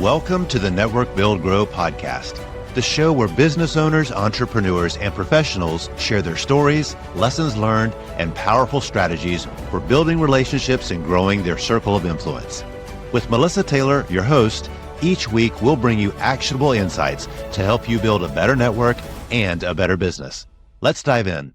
Welcome to the Network Build Grow podcast, the show where business owners, entrepreneurs, and professionals share their stories, lessons learned, and powerful strategies for building relationships and growing their circle of influence. With Melissa Taylor, your host, each week we'll bring you actionable insights to help you build a better network and a better business. Let's dive in.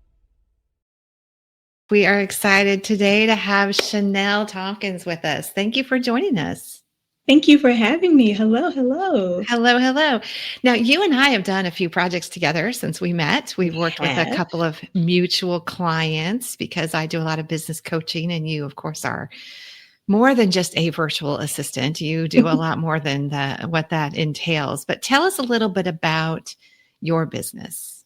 We are excited today to have Chanelle Tompkins with us. Thank you for joining us. Thank you for having me. Hello, hello. Hello, hello. Now, you and I have done a few projects together since we met. We've worked with a couple of mutual clients because I do a lot of business coaching, and you, of course, are more than just a virtual assistant. You do a lot more than what that entails. But tell us a little bit about your business.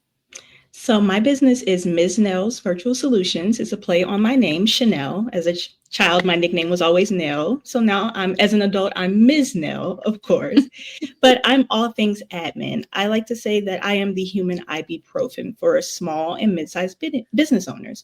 So my business is Ms. Nelle's Virtual Solutions. It's a play on my name, Chanelle. As a child, my nickname was always Nelle. So now as an adult, I'm Ms. Nelle, of course, but I'm all things admin. I like to say that I am the human ibuprofen for small and mid-sized business owners.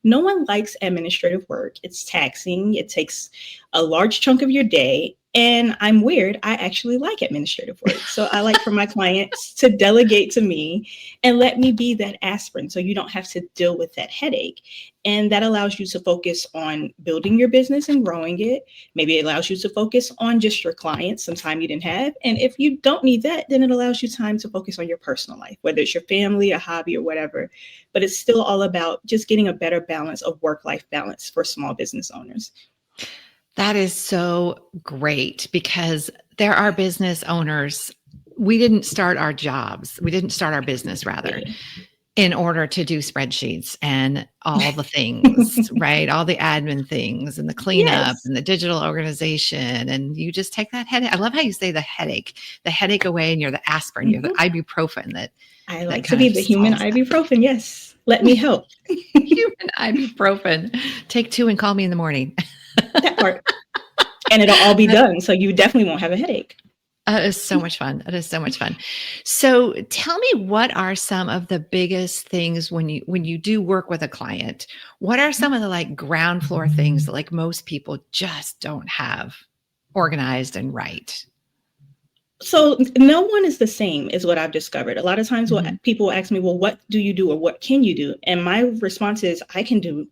No one likes administrative work. It's taxing. It takes a large chunk of your day. And I'm weird. I actually like administrative work. So I like for my clients to delegate to me and let me be that aspirin so you don't have to deal with that headache. And that allows you to focus on building your business and growing it. Maybe it allows you to focus on just your clients, some time you didn't have. And if you don't need that, then it allows you time to focus on your personal life, whether it's your family, a hobby, or whatever. But it's still all about just getting a better balance of work-life balance for small business owners. That is so great because there are business owners. We didn't start our jobs. We didn't start our business, rather, in order to do spreadsheets and all the things, right? All the admin things and the cleanup and the digital organization. And you just take that headache. I love how you say the headache away, and you're the aspirin, you're the ibuprofen that I like to be the human ibuprofen. Yes. Let me help. Human ibuprofen. Take 2 and call me in the morning. That part. And it'll all be done. So you definitely won't have a headache. It is so much fun. It is so much fun. So tell me, what are some of the biggest things when you do work with a client? What are some of the ground floor things that most people just don't have organized and right? So no one is the same is what I've discovered. A lot of times what people ask me, well, what do you do or what can you do? And my response is, I can do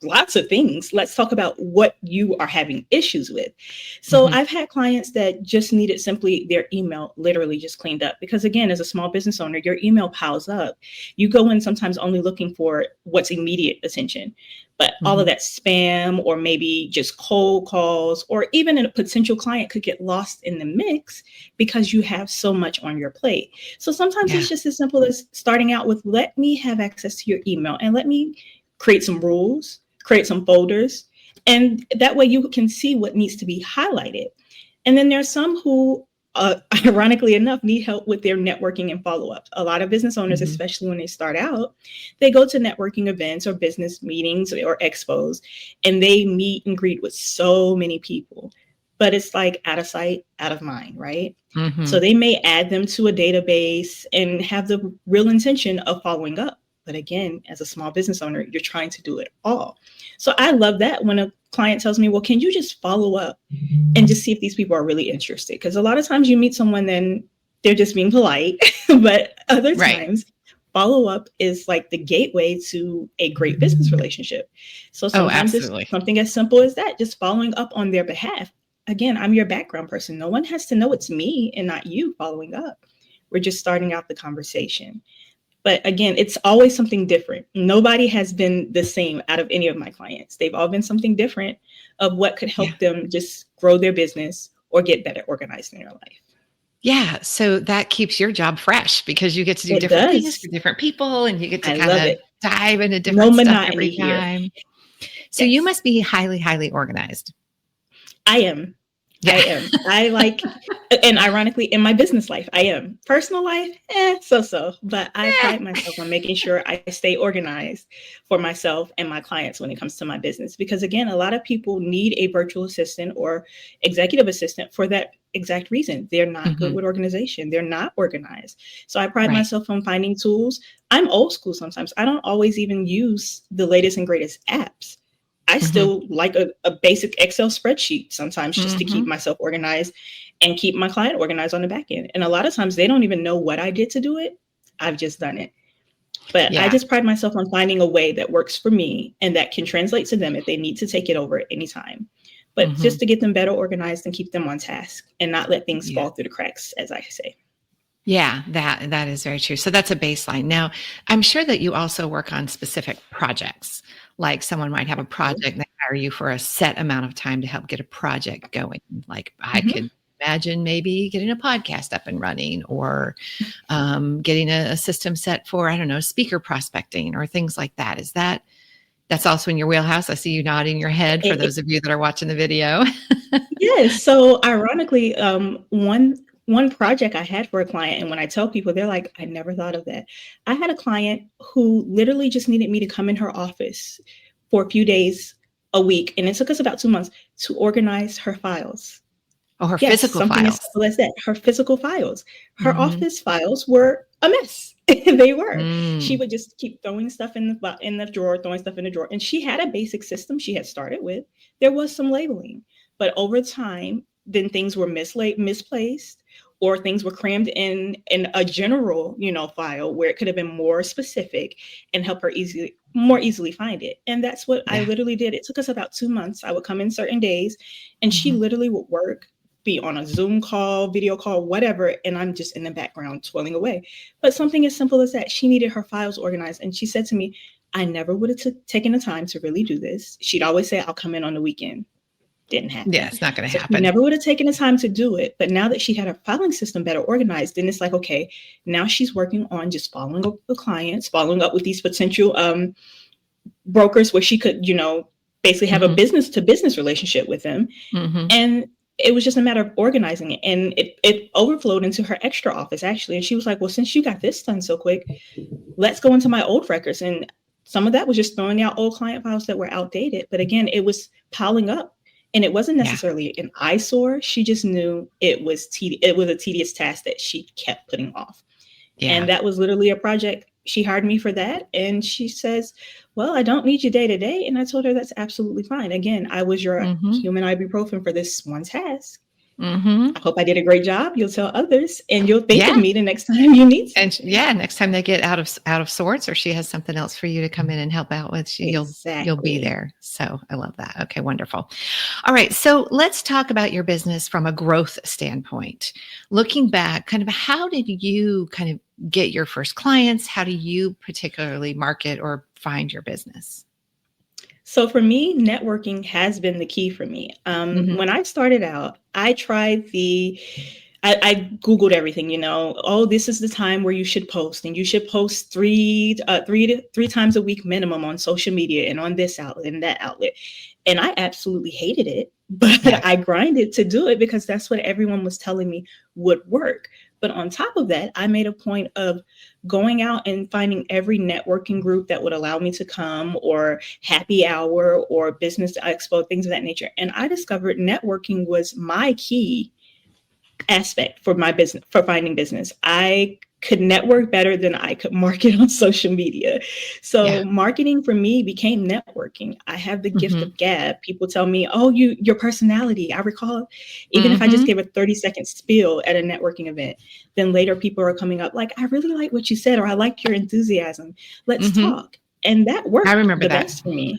lots of things. Let's talk about what you are having issues with. So I've had clients that just needed simply their email literally just cleaned up. Because again, as a small business owner, your email piles up. You go in sometimes only looking for what's immediate attention, but all of that spam or maybe just cold calls or even a potential client could get lost in the mix because you have so much on your plate. So sometimes it's just as simple as starting out with, let me have access to your email and let me create some rules, create some folders, and that way you can see what needs to be highlighted. And then there's some who, ironically enough, need help with their networking and follow-up. A lot of business owners, especially when they start out, they go to networking events or business meetings or expos, and they meet and greet with so many people. But it's like out of sight, out of mind, right? So they may add them to a database and have the real intention of following up. But again, as a small business owner, you're trying to do it all. So I love that when a client tells me, well, can you just follow up and just see if these people are really interested? Because a lot of times you meet someone, then they're just being polite. But other times, follow up is like the gateway to a great business relationship. So sometimes it's something as simple as that, just following up on their behalf. Again, I'm your background person. No one has to know it's me and not you following up. We're just starting out the conversation. But again, it's always something different. Nobody has been the same out of any of my clients. They've all been something different of what could help them just grow their business or get better organized in their life. Yeah. So that keeps your job fresh because you get to do different things for different people, and you get to kind of dive into different stuff every time. So you must be highly, highly organized. I am. I am. I like, and ironically, in my business life, I am. Personal life, so. But I pride myself on making sure I stay organized for myself and my clients when it comes to my business. Because again, a lot of people need a virtual assistant or executive assistant for that exact reason. They're not good with organization. They're not organized. So I pride myself on finding tools. I'm old school sometimes. I don't always even use the latest and greatest apps. I still like a basic Excel spreadsheet sometimes just to keep myself organized and keep my client organized on the back end. And a lot of times they don't even know what I did to do it. I've just done it. But I just pride myself on finding a way that works for me and that can translate to them if they need to take it over at any time. But just to get them better organized and keep them on task and not let things fall through the cracks, as I say. Yeah, that is very true. So that's a baseline. Now, I'm sure that you also work on specific projects. Like someone might have a project and they hire you for a set amount of time to help get a project going. Like I could imagine maybe getting a podcast up and running, or getting a system set for, I don't know, speaker prospecting or things like that. That's also in your wheelhouse? I see you nodding your head for those of you that are watching the video. Yes. So ironically, one project I had for a client, and when I tell people, they're like, I never thought of that. I had a client who literally just needed me to come in her office for a few days a week. And it took us about 2 months to organize her files. Oh, her physical something files. As simple as that. Her physical files. Her office files were a mess. They were. She would just keep throwing stuff in the drawer, throwing stuff in the drawer. And she had a basic system she had started with. There was some labeling, but over time, then things were misplaced, or things were crammed in a general, file where it could have been more specific and help her more easily find it. And that's what I literally did. It took us about 2 months. I would come in certain days, and she literally would be on a Zoom call, video call, whatever, and I'm just in the background twirling away. But something as simple as that, she needed her files organized. And she said to me, I never would have taken the time to really do this. She'd always say, I'll come in on the weekend. Didn't happen. Yeah, it's not going to happen. She never would have taken the time to do it. But now that she had her filing system better organized, then it's like, okay, now she's working on just following up with clients, following up with these potential brokers where she could, basically have a business to business relationship with them. And it was just a matter of organizing it. And it overflowed into her extra office, actually. And she was like, well, since you got this done so quick, let's go into my old records. And some of that was just throwing out old client files that were outdated. But again, it was piling up. And it wasn't necessarily an eyesore. She just knew it was a tedious task that she kept putting off. Yeah. And that was literally a project. She hired me for that. And she says, well, I don't need you day to day. And I told her that's absolutely fine. Again, I was your human ibuprofen for this one task. I hope I did a great job. You'll tell others, and you'll think of me the next time you need something. And next time they get out of sorts, or she has something else for you to come in and help out with, you'll be there. So I love that. Okay, wonderful. All right, so let's talk about your business from a growth standpoint. Looking back, kind of how did you kind of get your first clients? How do you particularly market or find your business? So for me, networking has been the key for me. When I started out, I tried I Googled everything, this is the time where you should post, and you should post three times a week minimum on social media and on this outlet and that outlet. And I absolutely hated it, but I grinded to do it because that's what everyone was telling me would work. But on top of that, I made a point of going out and finding every networking group that would allow me to come, or happy hour or business expo, things of that nature. And I discovered networking was my key aspect for my business, for finding business. I could network better than I could market on social media. So marketing for me became networking. I have the gift of gab. People tell me, oh, your personality. I recall, even if I just gave a 30-second spiel at a networking event, then later people are coming up like, I really like what you said, or I like your enthusiasm. Let's talk. And that worked. I remember that best for me.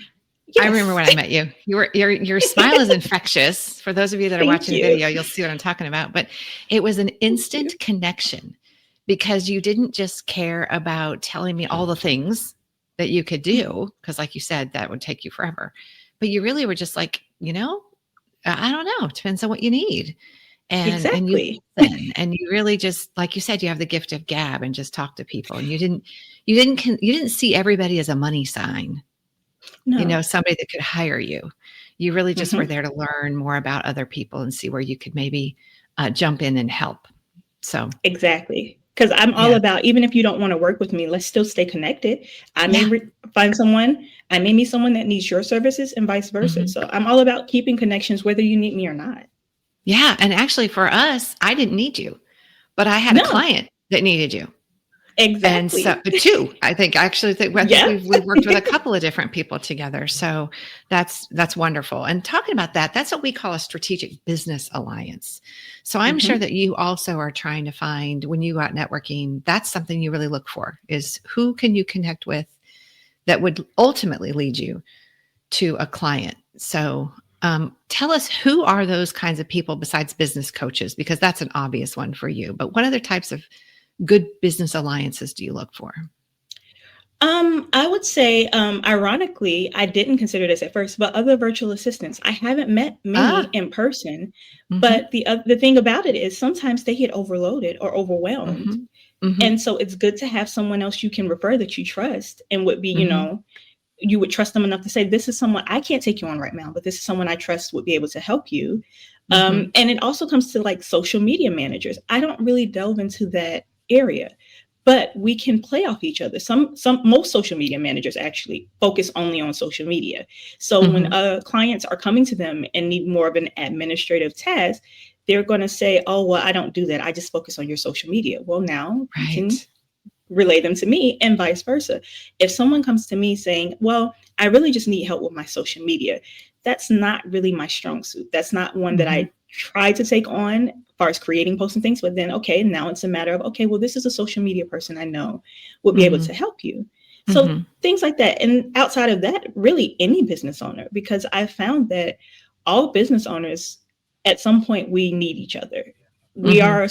Yes. I remember when I met you. Your smile is infectious. For those of you that are watching the video, you'll see what I'm talking about. But it was an instant connection, because you didn't just care about telling me all the things that you could do, because like you said, that would take you forever. But you really were just like, I don't know. It depends on what you need. And and you really just, like you said, you have the gift of gab and just talk to people. And you didn't see everybody as a money sign. No. Somebody that could hire you. You really just were there to learn more about other people and see where you could maybe jump in and help. So exactly. Because I'm all about, even if you don't want to work with me, let's still stay connected. I may find someone, I may meet someone that needs your services, and vice versa. So I'm all about keeping connections, whether you need me or not. Yeah. And actually for us, I didn't need you, but I had a client that needed you. And Exactly. so two, I think Yeah. we've worked with a couple of different people together. So that's wonderful. And talking about that, that's what we call a strategic business alliance. So I'm sure Mhm. that you also are trying to find, when you go out networking, that's something you really look for, is who can you connect with that would ultimately lead you to a client. So tell us, who are those kinds of people besides business coaches? Because that's an obvious one for you. But what other types of good business alliances do you look for? I would say, ironically, I didn't consider this at first, but other virtual assistants. I haven't met many Ah, in person, mm-hmm, but the thing about it is sometimes they get overloaded or overwhelmed. mm-hmm, mm-hmm, And so it's good to have someone else you can refer that you trust and would be, mm-hmm, you would trust them enough to say, this is someone I can't take you on right now, but this is someone I trust would be able to help you. mm-hmm, And it also comes to like social media managers. I don't really delve into that area, but we can play off each other. Most social media managers actually focus only on social media. So when mm-hmm. clients are coming to them and need more of an administrative task, they're going to say, oh, well, I don't do that. I just focus on your social media. Well, now you can Right. relay them to me and vice versa. If someone comes to me saying, well, I really just need help with my social media, that's not really my strong suit. That's not one that Mm-hmm, I try to take on as far as creating posts and things. But then, okay, now it's a matter of, okay, well, this is a social media person I know would be able mm-hmm, to help you. So mm-hmm, things like that. And outside of that, really any business owner, because I found that all business owners, at some point, we need each other. mm-hmm, We're a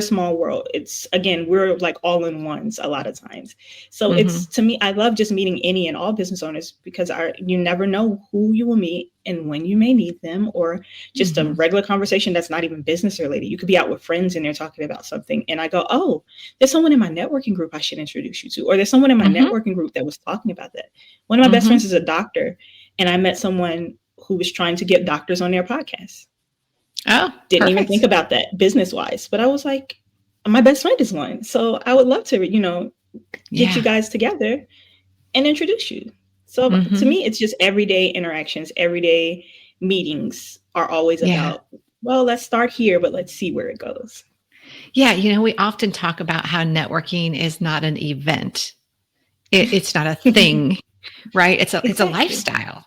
small world. It's, again, we're like all in ones a lot of times. So mm-hmm, it's, to me, I love just meeting any and all business owners, because you never know who you will meet and when you may need them, or just a mm-hmm, regular conversation that's not even business related. You could be out with friends and they're talking about something, and I go, oh, there's someone in my networking group I should introduce you to, or there's someone in my mm-hmm, networking group that was talking about that. One of my best mm-hmm. friends is a doctor, and I met someone who was trying to get doctors on their podcast. Oh, Didn't even think perfect. about that business wise, but I was like, my best friend is one. So I would love to, get you Yeah. guys together and introduce you. So to Mm-hmm. me, it's just everyday interactions, everyday meetings are always Yeah. about, well, let's start here, but let's see where it goes. Yeah. We often talk about how networking is not an event. It's not a thing, right? It's a Exactly. lifestyle.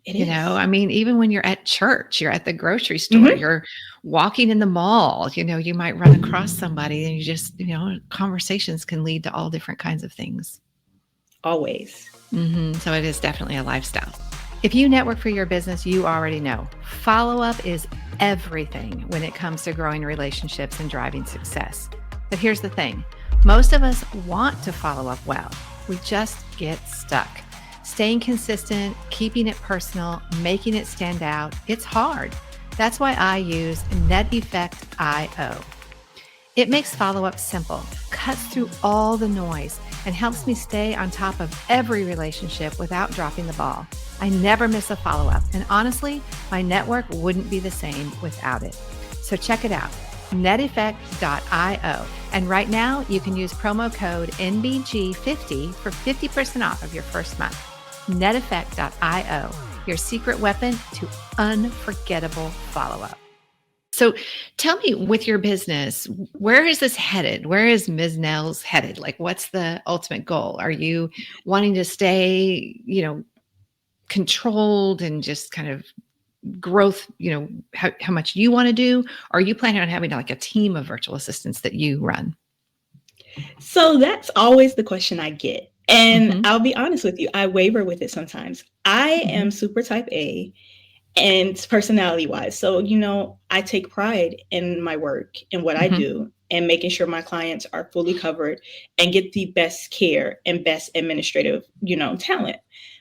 It is. I mean, even when you're at church, you're at the grocery store, Mm-hmm. you're walking in the mall, you might run across somebody, and you just, conversations can lead to all different kinds of things. Always. So it is definitely a lifestyle. If you network for your business, you already know follow up is everything when it comes to growing relationships and driving success. But here's the thing, most of us want to follow up well. We just get stuck. Staying consistent, keeping it personal, making it stand out, it's hard. That's why I use NetEffect.io. It makes follow-up simple, cuts through all the noise, and helps me stay on top of every relationship without dropping the ball. I never miss a follow-up, and honestly, my network wouldn't be the same without it. So check it out, neteffect.io. And right now, you can use promo code NBG50 for 50% off of your first month. neteffect.io, your secret weapon to unforgettable follow-up. So tell me, with your business, where is this headed? Where is Ms. Nell's headed? Like, what's the ultimate goal? Are you wanting to stay, controlled and just kind of growth, how much you want to do? Or are you planning on having like a team of virtual assistants that you run? So that's always the question I get. And Mm-hmm, I'll be honest with you, I waver with it sometimes. I mm-hmm, am super type A, and personality wise. So, I take pride in my work and what I mm-hmm, do, and making sure my clients are fully covered and get the best care and best administrative, talent.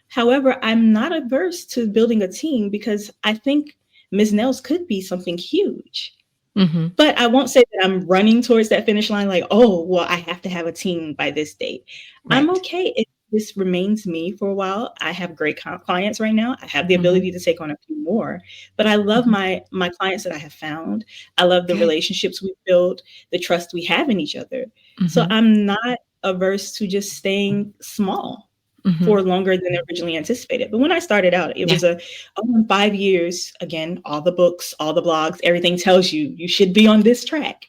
However, I'm not averse to building a team, because I think Ms. Nels could be something huge. mm-hmm. But I won't say that I'm running towards that finish line like, oh, well, I have to have a team by this date. I'm Right. okay if this remains me for a while. I have great clients right now. I have the Mm-hmm, ability to take on a few more, but I love mm-hmm. my clients that I have found. I love the Good. relationships we build, the trust we have in each other. So Mm-hmm, I'm not averse to just staying small mm-hmm. for longer than originally anticipated. But when I started out, it Yeah. was in 5 years, again, all the books, all the blogs, everything tells you should be on this track.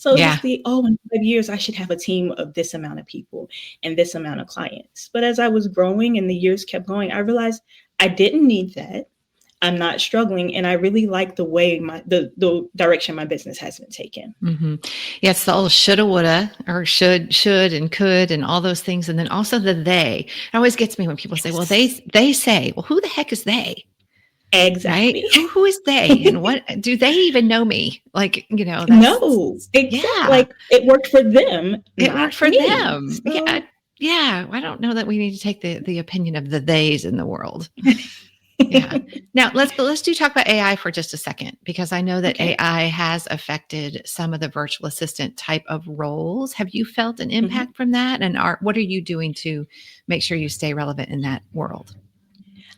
So it Yeah. was in 5 years, I should have a team of this amount of people and this amount of clients. But as I was growing and the years kept going, I realized I didn't need that. I'm not struggling. And I really like the way the direction my business has been taken. Mm-hmm. Yeah, it's the old shoulda, woulda, or should, and could, and all those things. And then also the they. It always gets me when people say, well, they say, well, who the heck is they? Right? Exactly. Who is they? And what do they even know me? Like, No, exactly. yeah, Like it worked for them, it worked not for me. them. Yeah. So Yeah. I don't know that we need to take the opinion of the theys in the world. Yeah. Now let's talk about AI for just a second, because I know that okay. AI has affected some of the virtual assistant type of roles. Have you felt an impact from that? And what are you doing to make sure you stay relevant in that world?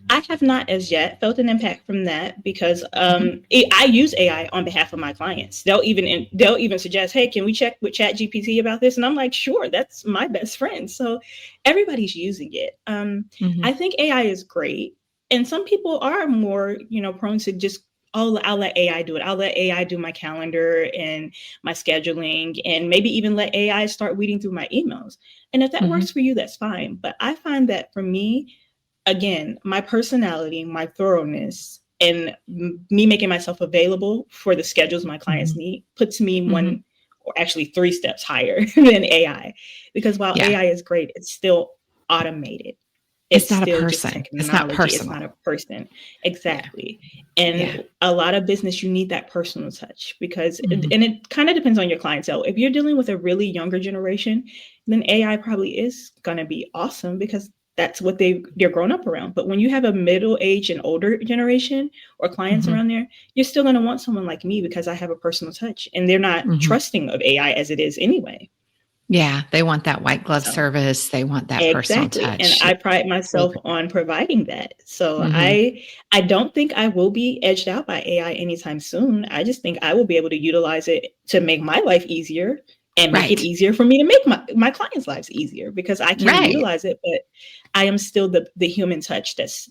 I have not as yet felt an impact from that because Mm-hmm. I use AI on behalf of my clients. They'll even suggest, "Hey, can we check with ChatGPT about this?" And I'm like, "Sure, that's my best friend." So everybody's using it. Mm-hmm. I think AI is great, and some people are more, prone to just, "Oh, I'll let AI do it. I'll let AI do my calendar and my scheduling, and maybe even let AI start weeding through my emails." And if that Mm-hmm. works for you, that's fine. But I find that for me, again, my personality, my thoroughness, and me making myself available for the schedules my clients Mm-hmm. need puts me Mm-hmm. one or actually three steps higher than AI. Because while Yeah. AI is great, it's still automated. It's It's not a still just person. It's not technology. It's personal. not a person. Yeah. Exactly. Yeah. And a lot of business, you need that personal touch because, and Mm-hmm. it kind of depends on your clientele. If you're dealing with a really younger generation, then AI probably is going to be awesome because that's what they're grown up around. But when you have a middle age and older generation or clients Mm-hmm. around there, you're still going to want someone like me because I have a personal touch and they're not Mm-hmm. trusting of AI as it is anyway. Yeah. They want that white glove So service. They want that personal exactly. And touch. I pride Totally myself agree. on providing that. So Mm-hmm. I don't think I will be edged out by AI anytime soon. I just think I will be able to utilize it to make my life easier and make it Right. easier for me to make my clients' lives easier because I can Right. utilize it, but I am still the human touch that's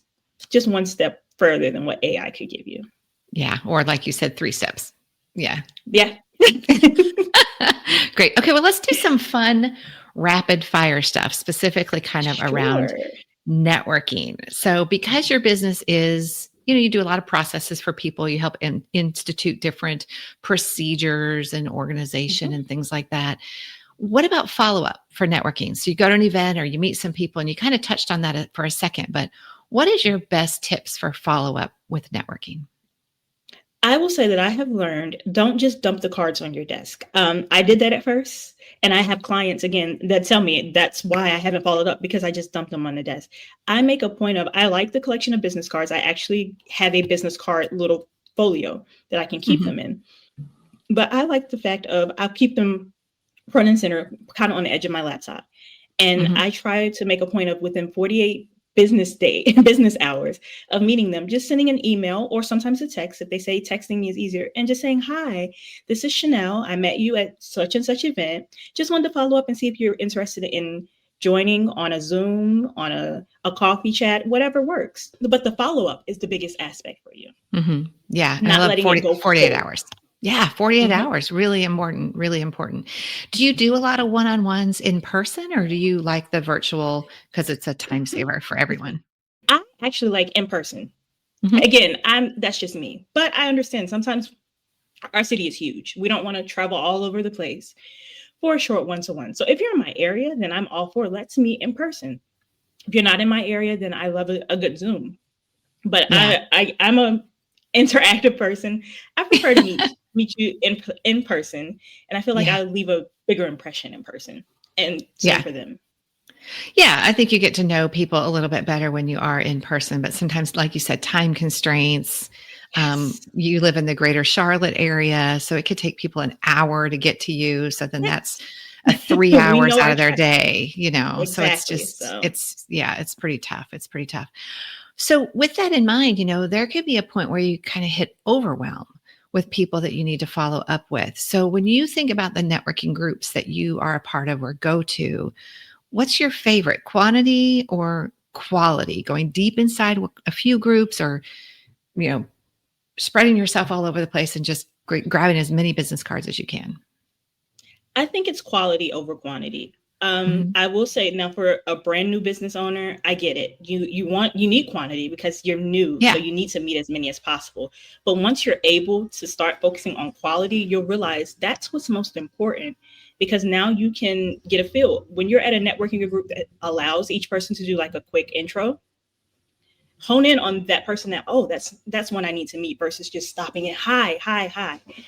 just one step further than what AI could give you. Yeah. Or like you said, 3 steps. Yeah. Yeah. Great. Okay. Well, let's do some fun rapid fire stuff, specifically kind of around Sure. networking. So, because your business is, you do a lot of processes for people, you help institute different procedures and organization Mhm. and things like that. What about follow up for networking? So, you go to an event or you meet some people, and you kind of touched on that for a second, but what is your best tips for follow up with networking? I will say that I have learned, don't just dump the cards on your desk. I did that at first, and I have clients again that tell me that's why I haven't followed up because I just dumped them on the desk. I make a point of I like the collection of business cards. I actually have a business card little folio that I can keep Mm-hmm. them in. But I like the fact of I'll keep them front and center, kind of on the edge of my laptop. And Mm-hmm. I try to make a point of within 48 business hours of meeting them, just sending an email or sometimes a text if they say texting me is easier, and just saying, "Hi, this is Chanelle. I met you at such and such event. Just wanted to follow up and see if you're interested in joining on a Zoom, on a coffee chat, whatever works." But the follow-up is the biggest aspect for you, Mm-hmm. Yeah. And I not love letting it go 48 cold. hours. Yeah. 48 Mhm. hours. Really important. Really important. Do you do a lot of one-on-ones in person, or do you like the virtual because it's a time saver for everyone? I actually like in person. Mm-hmm. Again, that's just me. But I understand sometimes our city is huge. We don't want to travel all over the place for a short one-to-one. So if you're in my area, then I'm all for let's meet in person. If you're not in my area, then I love a good Zoom. But Yeah. I'm a interactive person. I prefer to meet you in person, and I feel like Yeah. I leave a bigger impression in person. And same Yeah. for them. Yeah. I think you get to know people a little bit better when you are in person, but sometimes, like you said, time constraints. Yes. You live in the greater Charlotte area, so it could take people an hour to get to you. So then that's Yes. a three We hours know out our of their traffic. day. So it's Exactly. just, So yeah, it's pretty tough. It's pretty tough. So, with that in mind, there could be a point where you kind of hit overwhelm with people that you need to follow up with. So, when you think about the networking groups that you are a part of or go to, what's your favorite, quantity or quality? Going deep inside a few groups, or, you know, spreading yourself all over the place and just grabbing as many business cards as you can? I think it's quality over quantity. Mhm. I will say now for a brand new business owner, I get it. You need quantity because you're new, so Yeah. you need to meet as many as possible. But once you're able to start focusing on quality, you'll realize that's what's most important because now you can get a feel. When you're at a networking group that allows each person to do like a quick intro, hone in on that person that, oh, that's one I need to meet versus just stopping it. Hi, hi, hi. Yeah.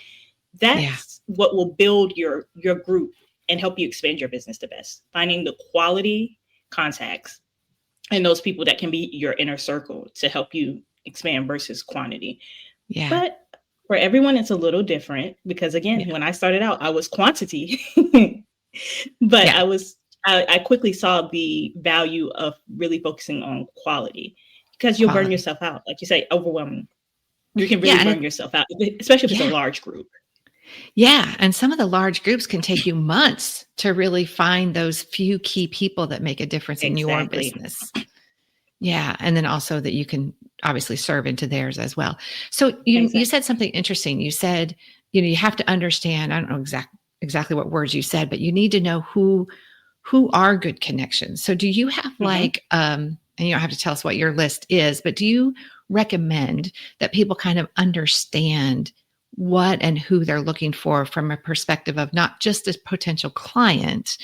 That's what will build your group and help you expand your business the best. Finding the quality contacts and those people that can be your inner circle to help you expand versus quantity. Yeah. But for everyone, it's a little different because again, Yeah. when I started out, I was quantity, but Yeah. I quickly saw the value of really focusing on quality because you'll burn Quality. yourself out. Like you say, overwhelming. You can Yeah. really And burn yourself out, especially if it's a yeah. large group. Yeah. And some of the large groups can take you months to really find those few key people that make a difference in your Exactly. business. Yeah. And then also that you can obviously serve into theirs as well. So you Exactly. said something interesting. You said, you have to understand, I don't know exactly what words you said, but you need to know who are good connections. So do you have Hmm. like and you don't have to tell us what your list is, but do you recommend that people kind of understand what and who they're looking for from a perspective of not just a potential client,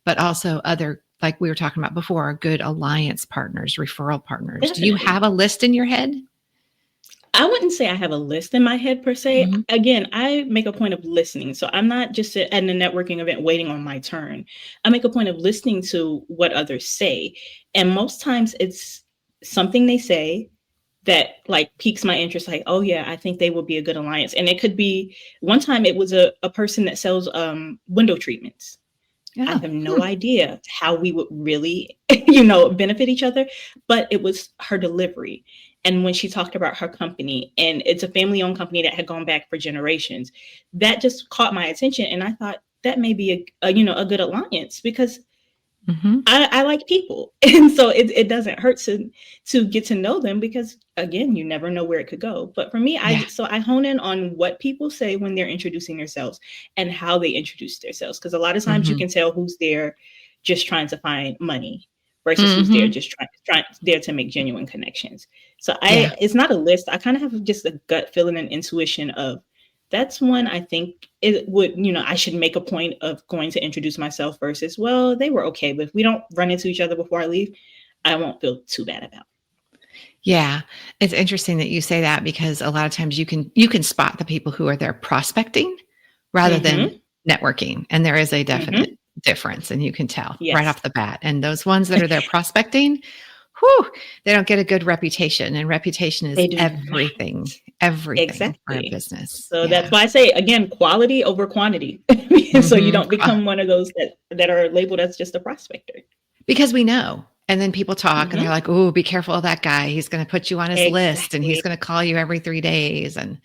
but also other, like we were talking about before, good alliance partners, referral partners? Do you Definitely. have a list in your head? I wouldn't say I have a list in my head per se. Mm-hmm. Again, I make a point of listening. So I'm not just at a networking event waiting on my turn. I make a point of listening to what others say. And most times it's something they say that like piques my interest, like, oh yeah, I think they would be a good alliance. And it could be one time it was a person that sells window treatments. I Oh, have no hmm. idea how we would really, benefit each other, but it was her delivery. And when she talked about her company, and it's a family owned company that had gone back for generations, that just caught my attention. And I thought that may be a good alliance because Mm-hmm. I like people. And so it doesn't hurt to get to know them because again, you never know where it could go. But for me, Yeah. I hone in on what people say when they're introducing themselves and how they introduce themselves. Because a lot of times you Mm-hmm. can tell who's there just trying to find money versus who's there Mm-hmm. just trying there to make genuine connections. So Yeah. it's not a list. I kind of have just a gut feeling and intuition of that's one I think it would, I should make a point of going to introduce myself versus, well, they were okay, but if we don't run into each other before I leave, I won't feel too bad about Yeah, it's interesting that you say that because a lot of times you can spot the people who are there prospecting rather it. than networking, and there is a definite Mm-hmm. difference, and you can tell right Yes, off the bat. And those ones that are there prospecting, whew, they don't get a good reputation, and reputation is they do everything, not. everything for a Exactly. business. So that's Yeah. why I say again, quality over quantity. So you Hmm. don't become one of those that are labeled as just a prospector. Because we know. And then people talk and they're Hmm. like, oh, be careful of that guy. He's going to put you on his list and he's Exactly. going to call you every 3 days. And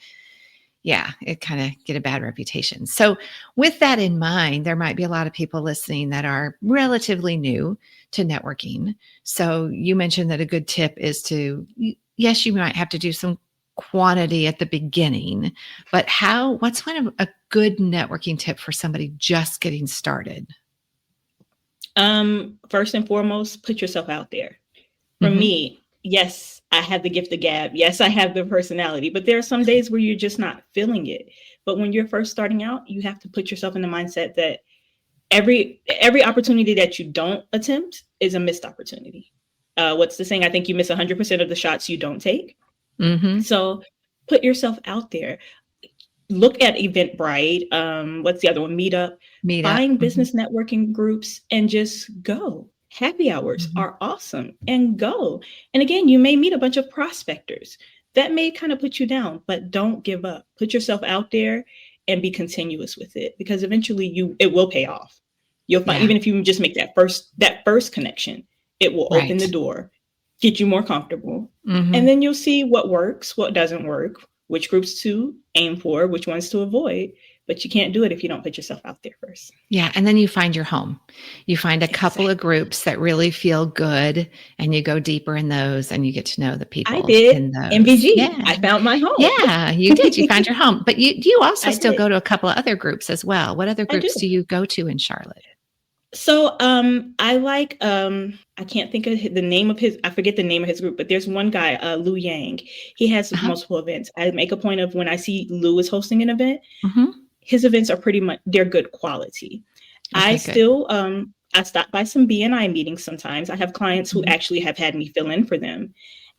yeah, it kind of get a bad reputation. So with that in mind, there might be a lot of people listening that are relatively new to networking. So you mentioned that a good tip is to, yes, you might have to do some quantity at the beginning, but what's one of a good networking tip for somebody just getting started? First and foremost, put yourself out there. For Hmm. me, yes, I have the gift of gab. Yes, I have the personality, but there are some days where you're just not feeling it. But when you're first starting out, you have to put yourself in the mindset that every opportunity that you don't attempt is a missed opportunity. What's the saying? I think you miss 100% of the shots you don't take. Hmm. So put yourself out there. Look at Eventbrite. What's the other one? Meetup. Meet up. Find Hmm. business networking groups and just go. Happy hours Hmm. are awesome and go. And again, you may meet a bunch of prospectors that may kind of put you down, but don't give up. Put yourself out there and be continuous with it because eventually it will pay off. You'll find Yeah. even if you just make that first connection, it will open the Right. door, get you more comfortable, and Hmm. then you'll see what works, what doesn't work, which groups to aim for, which ones to avoid. but you can't do it if you don't put yourself out there first. Yeah. And then you find your home. You find a couple of groups that really feel good, and you go deeper in those, and you get to know the people. I did. In those. MBG. Yeah. I found my home. Yeah, you did. You found your home. But you also still did. go to a couple of other groups as well. What other groups do you go to in Charlotte? So I like I can't think of the name of I forget the name of his group, but there's one guy, Lou Yang. He has multiple events. I make a point of when I see Lou is hosting an event, his events are they're good quality. Okay, I still I stop by some BNI meetings sometimes. I have clients who actually have had me fill in for them.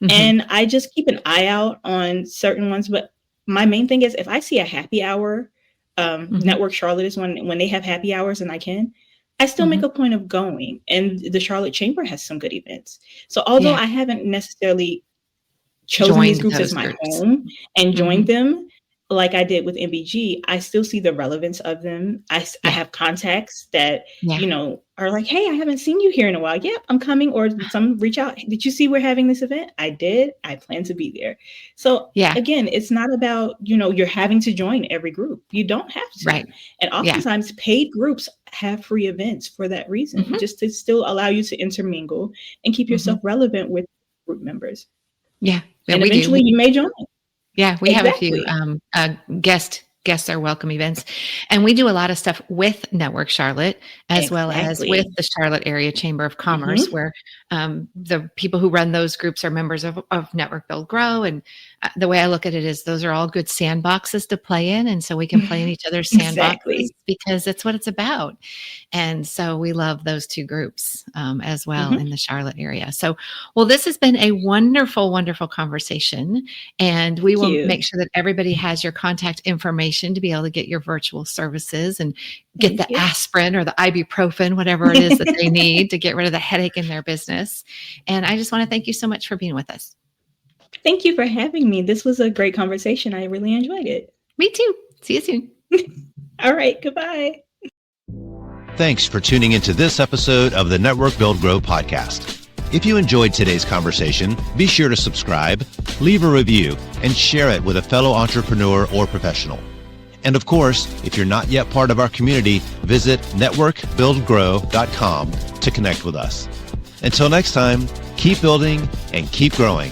And I just keep an eye out on certain ones. But my main thing is if I see a happy hour, Network Charlotte is when they have happy hours and I still make a point of going, and the Charlotte Chamber has some good events. So although I haven't necessarily chosen these groups as my home and joined them like I did with MBG, I still see the relevance of them. I have contacts that, are like, hey, I haven't seen you here in a while. Yep, I'm coming. Or some reach out. Did you see we're having this event? I did. I plan to be there. So again, it's not about, you're having to join every group. You don't have to. Right. And oftentimes paid groups have free events for that reason, just to still allow you to intermingle and keep yourself relevant with group members. Yeah. And eventually you may join. Yeah, we have a few guests are welcome events, and we do a lot of stuff with Network Charlotte as well as with the Charlotte Area Chamber of Commerce, where the people who run those groups are members of Network Build Grow. And the way I look at it is those are all good sandboxes to play in, and so we can play in each other's sandboxes because that's what it's about. And so we love those two groups as well in the Charlotte area. So, well, this has been a wonderful, wonderful conversation, and we will make sure that everybody has your contact information to be able to get your virtual services and get the aspirin or the ibuprofen, whatever it is that they need to get rid of the headache in their business. And I just want to thank you so much for being with us. Thank you for having me. This was a great conversation. I really enjoyed it. Me too. See you soon. All right. Goodbye. Thanks for tuning into this episode of the Network Build Grow podcast. If you enjoyed today's conversation, be sure to subscribe, leave a review, and share it with a fellow entrepreneur or professional. And of course, if you're not yet part of our community, visit networkbuildgrow.com to connect with us. Until next time, keep building and keep growing.